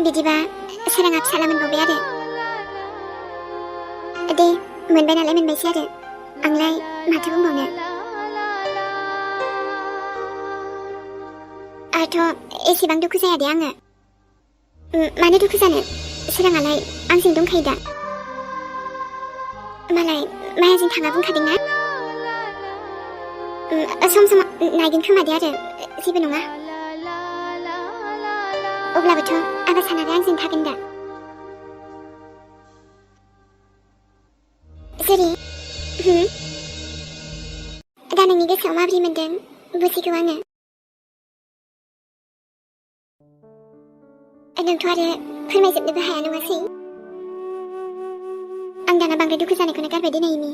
बिदिबा सोराङा फिसाला मोनबावबाय आरो दे मोनबाय नालाय मोनबायसै आरो आंलाय माथो बुंबावनो आंथ' एसेबां दुखु जाया दे आङो मानो दुखु जानो सोराङालाय आंजों दंखायो दा मालाय मायाजों थाङा बुंखादोंना सम सम नायगोन खोमा दे आरो जेबो नङा अब्लाबोथ' आंहा सानाखै आंजों थागोन दा जेरै दा नोंनि गोसोआव माबोरै मोनदों बुजिगौ आङो नोंथ' आरो फोरमायजोबनोबो हाया नङासै आं दाना बांद्राय दुखु जानायखौनो गारबाय दोनैनि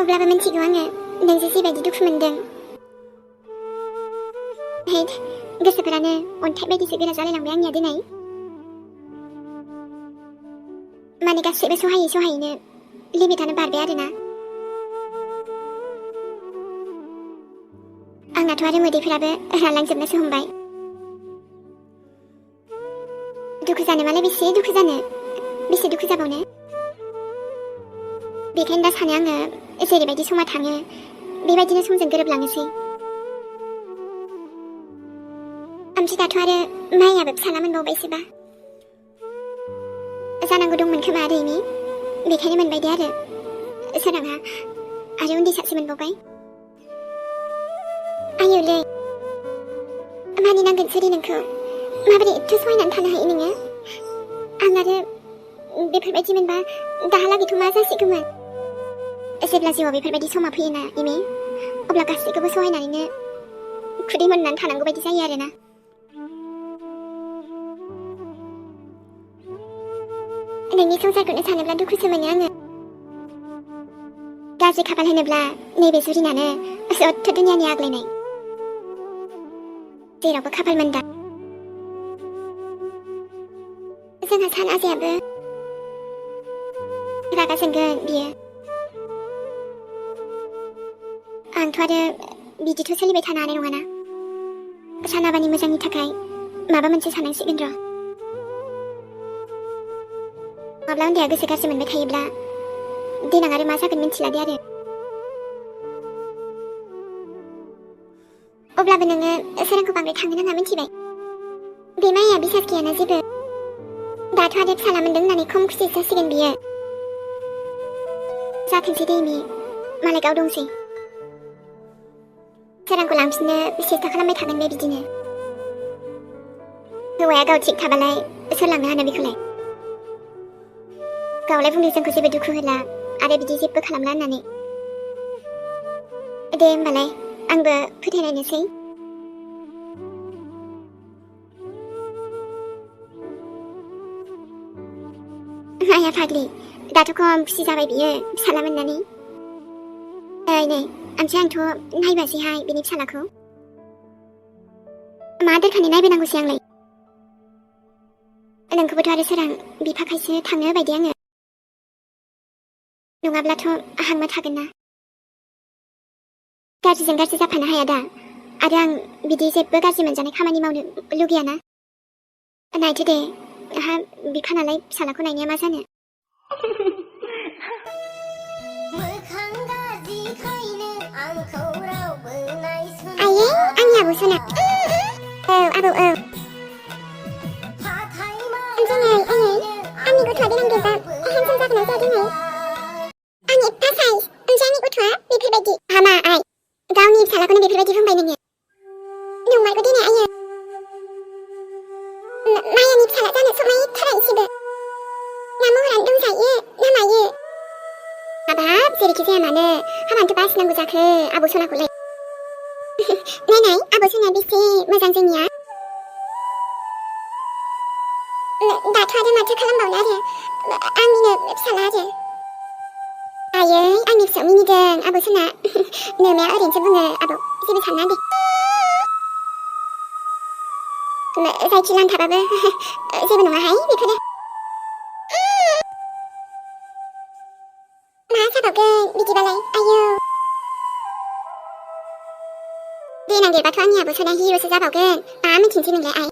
अब्लाबो मिन्थिगौ आङो नोंजों जेबायदि दुखु मोनदों गोसोफोरानो अन्थाइ बायदिसो गोरा जालायलांबाय आंनिया दिनै माने गासैबो सहायैनो लिमिटानो बारबाय आरोना आंनाथ' आरो मोदैफोराबो रानलांजोबनोसो हमबाय दुखु जानो मालाय बेसे दुखु जाबावनो बेखायनो दा सानो आङो जेरैबायदि समा थाङो बेबायदिनो समजों गोरोबलाङोसै ओमफ्राय दाथ' आरो माइयाबो फिसाला मोनबावबायसोबा जानांगौ दंमोन खोमा ओरैनि बेखायनो मोनबाय दे आरो सोराङा आरो उन्दै सासे मोनबावबाय आयौलै मानिनांगोन सोरि नोंखौ माबोरै एथ' सहायनानै थानो हायो नोङो आं आरो बेफोरबायदि मोनबा दाहालागैथ' मा जासिगौमोन जेब्ला जिउआव बेफोरबायदि समा फैयोना इमे अब्ला गासैखौबो सहायनानैनो खुदै मोननानै थानांगौ बायदि जायो आरोना नोंनि संसारखौनो सानोब्ला दुखुसो मोनो आङो गाज्रि खाफाल होनोब्ला नैबे जुरिनानो सत्त दुनियानि आग्लायनाय जेरावबो खाफाल मोनदा जोंहा सान आजायाबो रागा जोंगोन बियो आंथ' आरो बिदिथ' सोलिबाय थानो हानाय नङाना सानाबानि मोजांनि थाखाय माबा मोनसे सानांसिगोन र' माब्ला उन्दैया गोसो गाज्रि मोनबाय थायोब्ला देनां आरो मा जागोन मिन्थिला दे आरो अब्लाबो नोङो सोरांखौ बांद्राय थांनो नाङा मिन्थिबाय बे माइया बिसास गैयाना जेबो दाथ' आरो फिसाला मोनदों होननानै खम खुसि जासिगोन बियो जाथोंसै दैनि मालाय गाव दंसै सोरांखौ लांफिननो सेस्था खालामबाय थागोन बे बिदिनो हौवाया गाव थिग थाबालाय सोर लांनो हानो बेखौलाय गावलाय बुंदों जोंखौ जेबो दुखु होला आरो बिदि जेबो खालामला होननानै दे होमबालाय आंबो फोथायनायनोसै माया फाग्लि दाथ' खम खुसि जाबाय बियो फिसाला मोननानै नै ओमफ्राय आंथ' नायबासैहाय बिनि फिसालाखौ मा दरखारनि नायबोनांगौसै आंलाय नोंखौबोथ' आरो सोरां बिफाखायसो थांनो होबायदि आङो नङाब्लाथ' हांमा थागोन ना गाज्रिजों गाज्रि जाफानो हाया दा आरो आं बिदि जेबो गाज्रि मोनजानाय खामानि मावनो लुगैयाना नायथो दे आहा बिफा नालाय फिसालाखौ नायनाया मा जानो आयै आंनि आबौ सना औ आबौ औ दिनै आयै आंनि गथ'आ देनां देरबा हेन्डसाम जागोन ना जाया दिनै आं एफा साइज ओमफ्राय आंनि गथ'आ बेफोरबायदि हामा आइ गावनि फिसालाखौनो बेफोरबायदि बुंबाय नोङो नंमारगौ दिनै आयै मायानि फिसाला जानो समायथारा एसेबो ना महरानो दंजायो ना मायो हाबाब जेरैखि जाया मानो हाबानोथ' बासिनांगौ जाखो आबौ सनाखौलाय नायनाय आबौ सनाया बेसे मोजां जोंनिया दाथ' आरो माथो खालामबावनो आरो आंनिनो फिसाला आरो आयै आंनि फिसायाव मिनिदों आबौ सना नोमाया ओरैनोसो बुङो आबौ जेबो सानना दे जायखि लांथाबाबो जेबो नङाहाय बेफोरो मा जाबावगोन बिदिबालाय आयौ देनां देरबाथ' आंनि आब' सना हिर'सो जाबावगोन मा मिथिनोसै नोंलाय आइ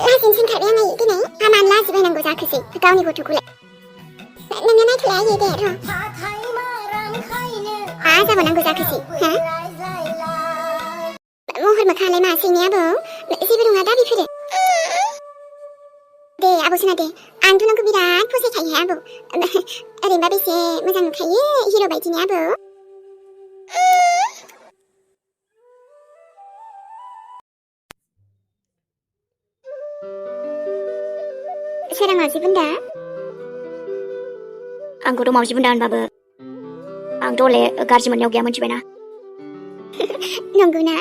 लाजिनो सोंखारबाय आं आइ दिनै मानो लाजिबायनांगौ जाखोसै गावनि गथ'खौलाय नोङो नायथ'लाय आयै दे र' मा जाबावनांगौ जाखोसै हा महर मोखाङालाय मासैनि आबौ जेबो नङा दा बेफोरो दे आब' सना दे आंथ' नोंखौ बिराद फसायखायो आबौ ओरैनोबा बेसे मोजां नुखायो हिर' बायदिनि आबौ सोरां मावजि बुन्दा आंखौथ' मावजि बुन्दा होनबाबो आंथ' हले गाज्रि मोननायाव गैया मोनथिबायना नंगौना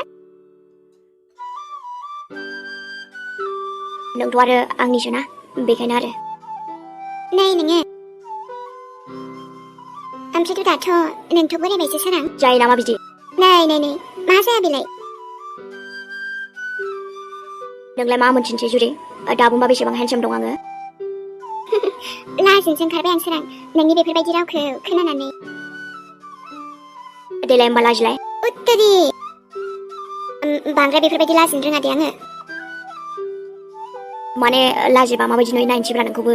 नोंथ' आरो आंनिसो ना बेखायनो आरो नै नोङो ओमफ्रायथ' दाथ' नोंथ' बोरायबायसो सोरां जायो नामा बिदि नै मा जाया बेलाय नोंलाय मा मोनथिनोसै जुरि दाबोनबा बेसेबां हेन्डसाम दं आङो लाजिनोसो ओंखारबाय आं सोरां नोंनि बेफोरबायदि रावखौ खोनानानै देलाय होमबा लाजिलाय उत्तरी बांद्राय बेफोरबायदि लाजिनो रोङा दे आङो माने लाजिबा माबायदि नुयो नायनोसैब्रा नोंखौबो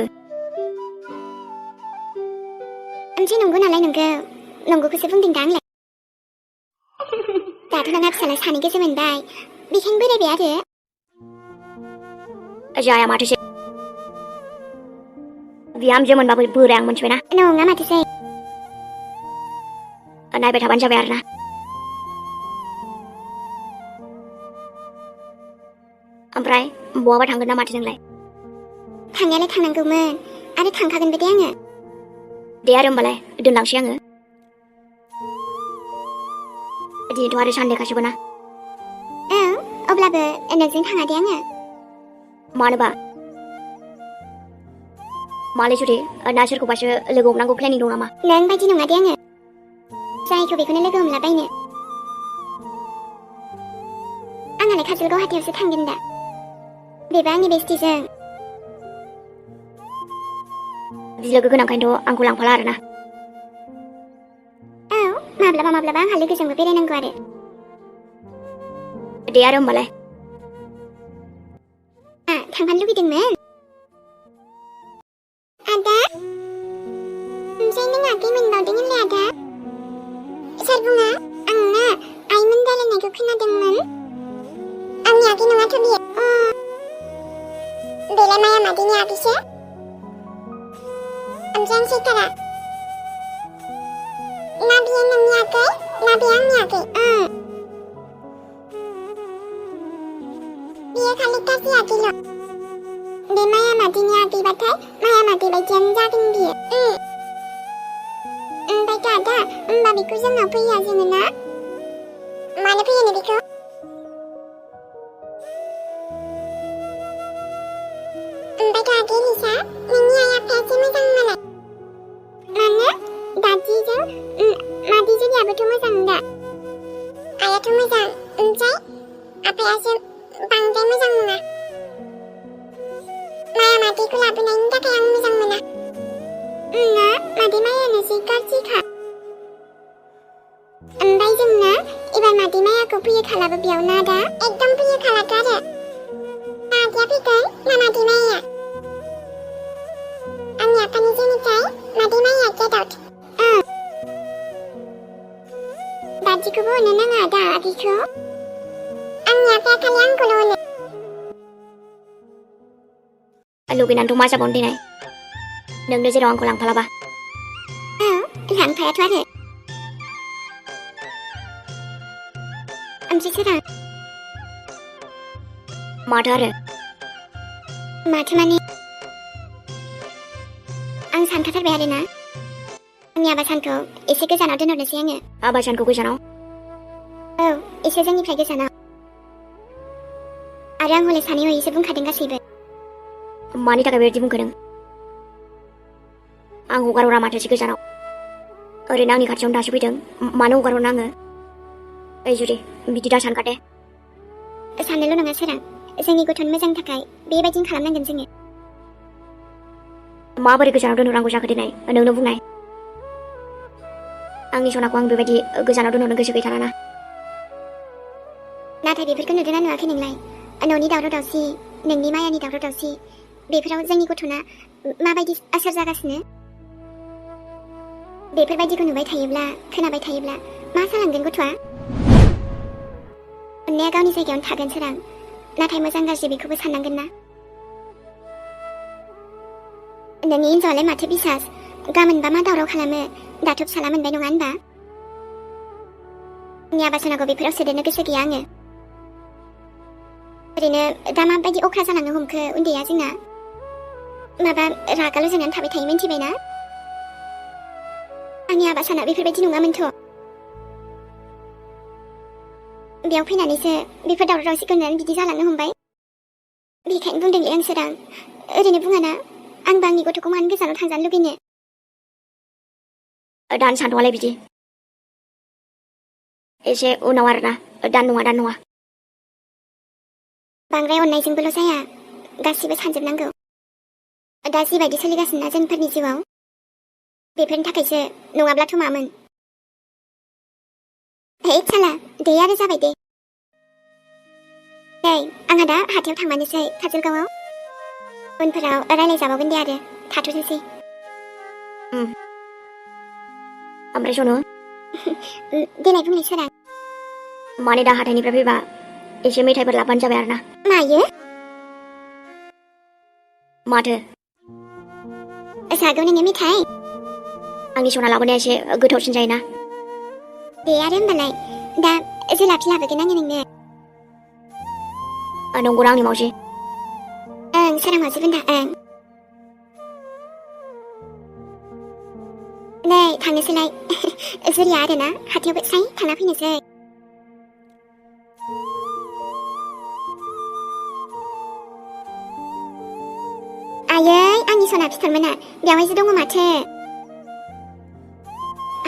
ओमफ्राय नंगौ नालाय नंगौखौसो बुंदों दा आंलाय दाथ' नोंहा फिसाला सानै गोसो मोनबाय बेखायनो बोरायबाय आरो जाया माथोसै बिहामजो मोनबाबो बोराय आं मोनथिबायना नङा माथोसै नायबाय थाबानो जाबाय आरोना ओमफ्राय बहाबा थांगोन ना माथो नोंलाय थांनायालाय थांनांगौमोन आरो थांखागोनबो दे आङो दे आरो होमबालाय दोनलांसै आङो दिनैथ' आरो सानदेखासोबो ना औ अब्लाबो नोंजों थाङा दे आङो मानोबा मालाय जुदि ना सोरखौबासो लोगो हमनांगौ प्लेनिं दं नामा नों बायदि नङा दे आङो जायखौ बेखौनो लोगो हमलाबायनो आंहालाय काजल गुवाहाटीयावसो थांगोन दा बेबो आंनि बेस्टिजों बिदि लोगो गोनांखायनोथ' आंखौ लांफाला आरोना औ माब्लाबा आंहा लोगोजोंबो बेरायनांगौ आरो दे आरो होमबालाय थांफानो लुगैदोंमोन आदा ओमफ्राय नों आगै मोनबावदों होनलाय आदा सोर बुङा आंना आइमोन रायलायनायखौ खोनादोंमोन आंनि आगै नङाथ' बियो बेलाय माया मादैनि आगैसो ओमफ्राय आं सैथारा ना बियो नोंनि आगै ना बियो आंनि आगै बियो खालि गाज्रि आगैल' बे माया मादैनि आगैबाथाय माया मादै बायदियानो जागोन बियो ओमफ्रायथ' आदा होमबा बेखौ जोंनाव फैया जोङो ना मानो फैयोनो बेखौ ओमफ्रायथ' आगै लिसा नोंनि आइ आफायासो मोजां मालाय मानो दादिजों मादै जुलियाबोथ' मोजां दा आइयाथ' मोजां ओमफ्राय आफायासो बांद्राय मोजां नङा माया मादैखौ लाबोनायनि थाखाय आं मोजां मोना ना मादै मायानोसै गाज्रिखा ओमफ्राय जोंना एबार मादै मायाखौ फैयो खालाबो बेयाव ना दा एकदम फैयो खालाथ' आरो मादैया फैगोन ना मादै माया आंनि आफानि जोंनिफ्राय मादै माया गेट आउट दादिखौबो अनो नाङा दा आगैखौ आंनि आफाया खालि आंखौल' अनो लुगैनानैथ' मा जाबावनो देनाय नोंनो जेराव आंखौ लांफालाबा लांफायाथ' आरो ओमफ्राय सोरां माथो आरो माथो माने आं सानखाथारबाय आरोना आंनि आबासानखौ एसे गोजानाव दोनहरनोसै आङो आबासानखौ गोजानाव औ एसे जोंनिफ्राय गोजानाव आरो आं हले सानै हयैसो बुंखादों गासैबो मानि थाखाय बेबायदि बुंखो नों आं हगारहरा माथोसै गोजानाव ओरैनो आंनि खाथियावनो दासो फैदों मानो हगारहरनो आङो ओइ जुदि बिदि दा सानखादे साननोल' नङा सोरां जोंनि गथ'नि मोजांनि थाखाय बेबायदिनो खालामनांगोन जोङो माबोरै गोजानाव दोनहरनांगौ जाखो देनाय नोंनो बुंनाय आंनि सनाखौ आं बेबायदि गोजानाव दोनहरनो गोसो गैथारा ना। नाथाय बेफोरखौ नुदोंना नुवाखै नोंलाय? न'नि दावराव दावसि, नोंनि मायानि दावराव दावसि, बेफोराव जोंनि गथ'ना माबायदि आसार जागासिनो? बेफोरबायदिखौ नुबाय थायोब्ला, खोनाबाय थायोब्ला मा जालांगोन गथ'आ? अननाया गावनि जायगायावनो थागोन सोरां, नाथाय मोजां गाज्रि बेखौबो साननांगोन ना। नोंनि हिन्जावालाय माथो बिसास, गाबोनबा मा दावराव खालामो, दाथ' फिसाला मोनबाय नङा होनबा? आंनि आबासनाखौ बेफोराव सोदेरनो गोसो गैया आङो। ओरैनो दा माबायदि अख्रा जालांनो हमखो उन्दैया जोंना। माबा रागाल' जोंनानै थाबाय थायो मिन्थिबायना? आंनि आबासाना बेफोरबायदि नङामोनथ'। बेयाव फैनानैसो बेफोर दावराव दावसिखौ नुनानै बिदि जालांनो हमबाय। बेखायनो बुंदोंलै आं सोरां, ओरैनो बुङाना आंबो आंनि गथ'खौ मानो गोजानाव थांजानो लुगैनो। दानो सानथ'वालाय बिदि। एसे उनाव आरोना, दान नङा। बांद्राय अननायजोंबोल' जाया, गासिबो सानजोबनांगौ। दा जिबायदि सोलिगासिनो ना जोंफोरनि जिउआव, बेफोरनि थाखायसो, नङाब्लाथ' मामोन। हे साला, दे आरो जाबाय दे। नै आंहा दा हाथायाव थांमानोसै काजलगावआव। उनफोराव रायलायजाबावगोन दे आरो, थाथ'नोसै। ओमफ्राय सनु देलाय बुंलाय सोरां। माने दा हाथाइनिफ्राय फैबा एसे मेथाइफोर लाबानो जाबाय आरोना। मायो? माथो? जागौ नोङो मेथाइ? आंनि सना लाबोनाया एसे गोथावसिन जायोना। दे आरो होमबालाय, दा जुलाफि लाबोगोन आङो नोंनो। नंगौना आंनि मावजि? ओं सोरां मावजि बुन्दा ओं। नै थांनोसैलाय, जुरिया आरोना हाथायावबो स्राय थांना फैनोसै। आयै आंनि सना फिथरमोना बेवहायसो दङ माथो।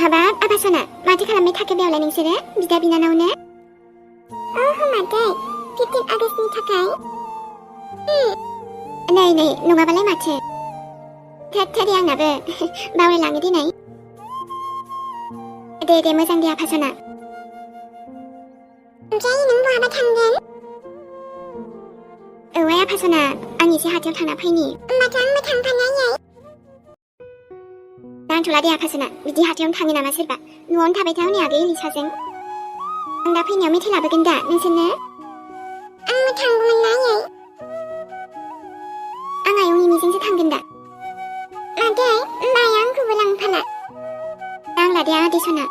हाबाब आबा सना, माथो खालामबाय थाखो बेयावलाय नोंसोरो बिदा बिनानावनो? मादै 15 आगस्टनि थाखाय। नै नङाबालाय माथो। थोरि आंनाबो बावलायलाङो दिनै। दे मोजां दे आफा सना। ओमफ्राय नों बहाबा थांगोन? औहाय आफा सना, आं एसे हाथायाव थांना फैनि। होमबाथ' आंबो थांफानो आयै। नांथ'ला दे आफा सना, बिदि हाथायावनो थाङो नामा सोरबा? न'आवनो थाबाय था हनै आगै एलिसाजों। आं दा फैनायाव मेथाइ लाबोगोन दा नोंसोरनो? आंबो थांगौमोन ना आयै। आं आयं मिमिजोंसो थांगोन दा। मादै, होमबा आइया आंखौबो लांफाला? नांला दे आदै सना।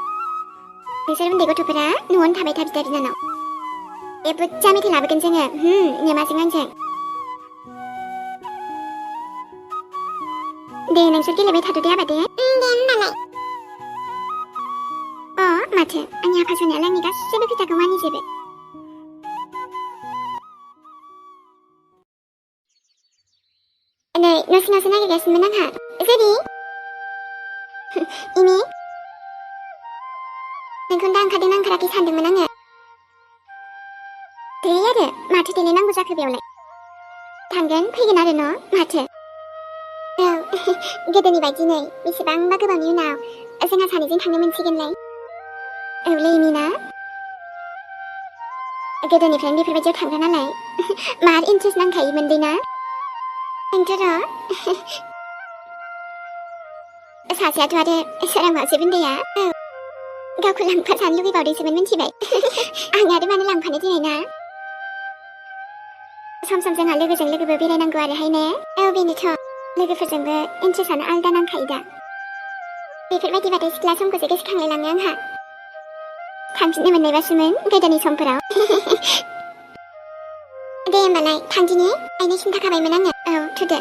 नोंसोर उन्दै गथ'फोरा न'आवनो थाबाय था बिदा बिनानाव। बुरजा मेथाइ लाबोगोन जोङो, नोमाजों आंजों। दे नोंसोर गेलेबाय थादो दे आबा दे। दे होमबालाय। माथो आंनि आफा सनायालाय आंनि गासैबो खोथाखौ मानिजोबो। नै न' सिङावसो नागिरगासिनोमोन आंहा। जेरि इमि, नोंखौनो दा ओंखारदोंना ओंखाराखै सानदोंमोन आङो। दे आरो माथो देलायनांगौ जाखो बेयावलाय? थांगोन फैगोन आरो न' माथो? औ गोदोनि बायदि नै बेसेबांबा गोबावनि उनाव जोंहा सानैजों थांनो मोनसिगोनलाय। औलै इमि ना? गोदोनिफ्रायनो बेफोरबायदियाव थांग्रा नालाय मार इन्ट्रेस्ट नांखायोमोन दे ना? ओंथ' र' सासेयाथ' आरो सोरां मावजि बुन्दाया गावखौ लांफाजानो लुगैबावदोंसोमोन मिन्थिबाय। आं आरो मानो लांफानो दिनै ना? सम सम जोंहा लोगोजों लोगोबो बेरायनांगौ आरोहाय ने? औ बेनोथ', लोगोफोरजोंबो इन्ट्रेस्टआनो आलदा नांखायो दा। बेफोरबायदि बाथाय सिख्ला समखौसो गोसोखांलायलाङो आंहा। थांफिननो मोननायबासोमोन गोदोनि समफोराव। दे होमबालाय थांदिनि, आइनो खिन्थाखाबायमोन आङो। औ थुदो।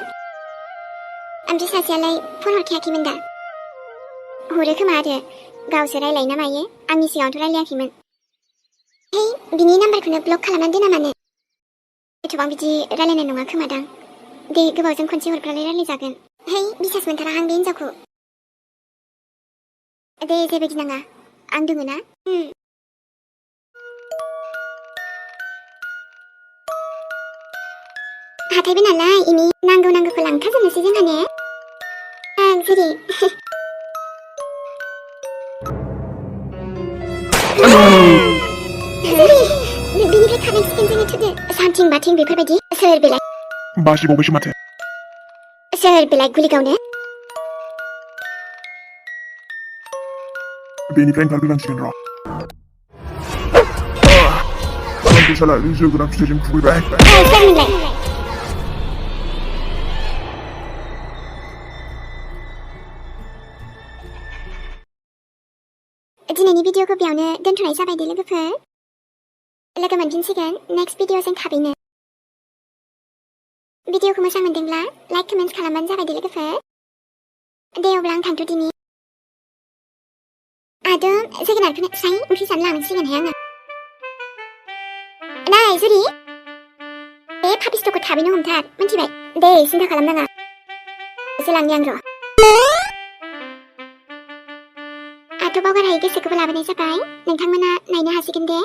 ओमफ्राय सासेयालाय फन हरखायाखैमोन दा? हरो खोमा आरो, गावसो रायलायो ना मायो, आंनि सिगाङावथ' रायलायाखैमोन। है बिनि नाम्बारखौनो ब्लक खालामनानै दोना मानो? एथ'बां बिदि रायलायनाय नङा खोमादां। दे गोबावजों खनसे हरब्लालाय रायलायजागोन। है बिसास मोनथाराहां बे हिन्जावखौ। दे जेबो गिनाङा, आं दङ ना? हाथायबो नालाय इनि नांगौखौ लांखाजोबनोसै जोंहा ने? ओं जेरि बेनिफ्राय खारनांसिगोन जोङो थुदो सानथिं बाथिं बेफोरबायदि सोर बेलाय बासिबावबायसो माथो सोर बेलाय गुलि गावनो बेनिफ्राय ओंखारबोनांसिगोन र' आंखौ साला जोगोनार फिथाइजों खुबैबाय सोरमोनलाय दिनैनि भिडिअखौ बेयावनो दोनथ'नाय जाबाय दे लोगोफोर लोगो मोनफिनसिगोन नेक्स्ट भिडिअजों थाबैनो भिडिअखौ मोजां मोनदोंब्ला लाइक कमेन्ट खालामबानो जाबाय दे लोगोफोर दे अब्ला आं थांथ'दिनि जोगोनारखौनो स्राय ओंख्रि जानो लांसिगोनहाय आङो नै जुरि बे पापिस्ट'खौ थाबैनो हमथार मिन्थिबाय दे सिन्था खालामनाङा एसे लांनि आं र' बावगारहायै गोसोखौबो लाबोनाय जाबाय नोंथांमोना नायनो हासिगोन दे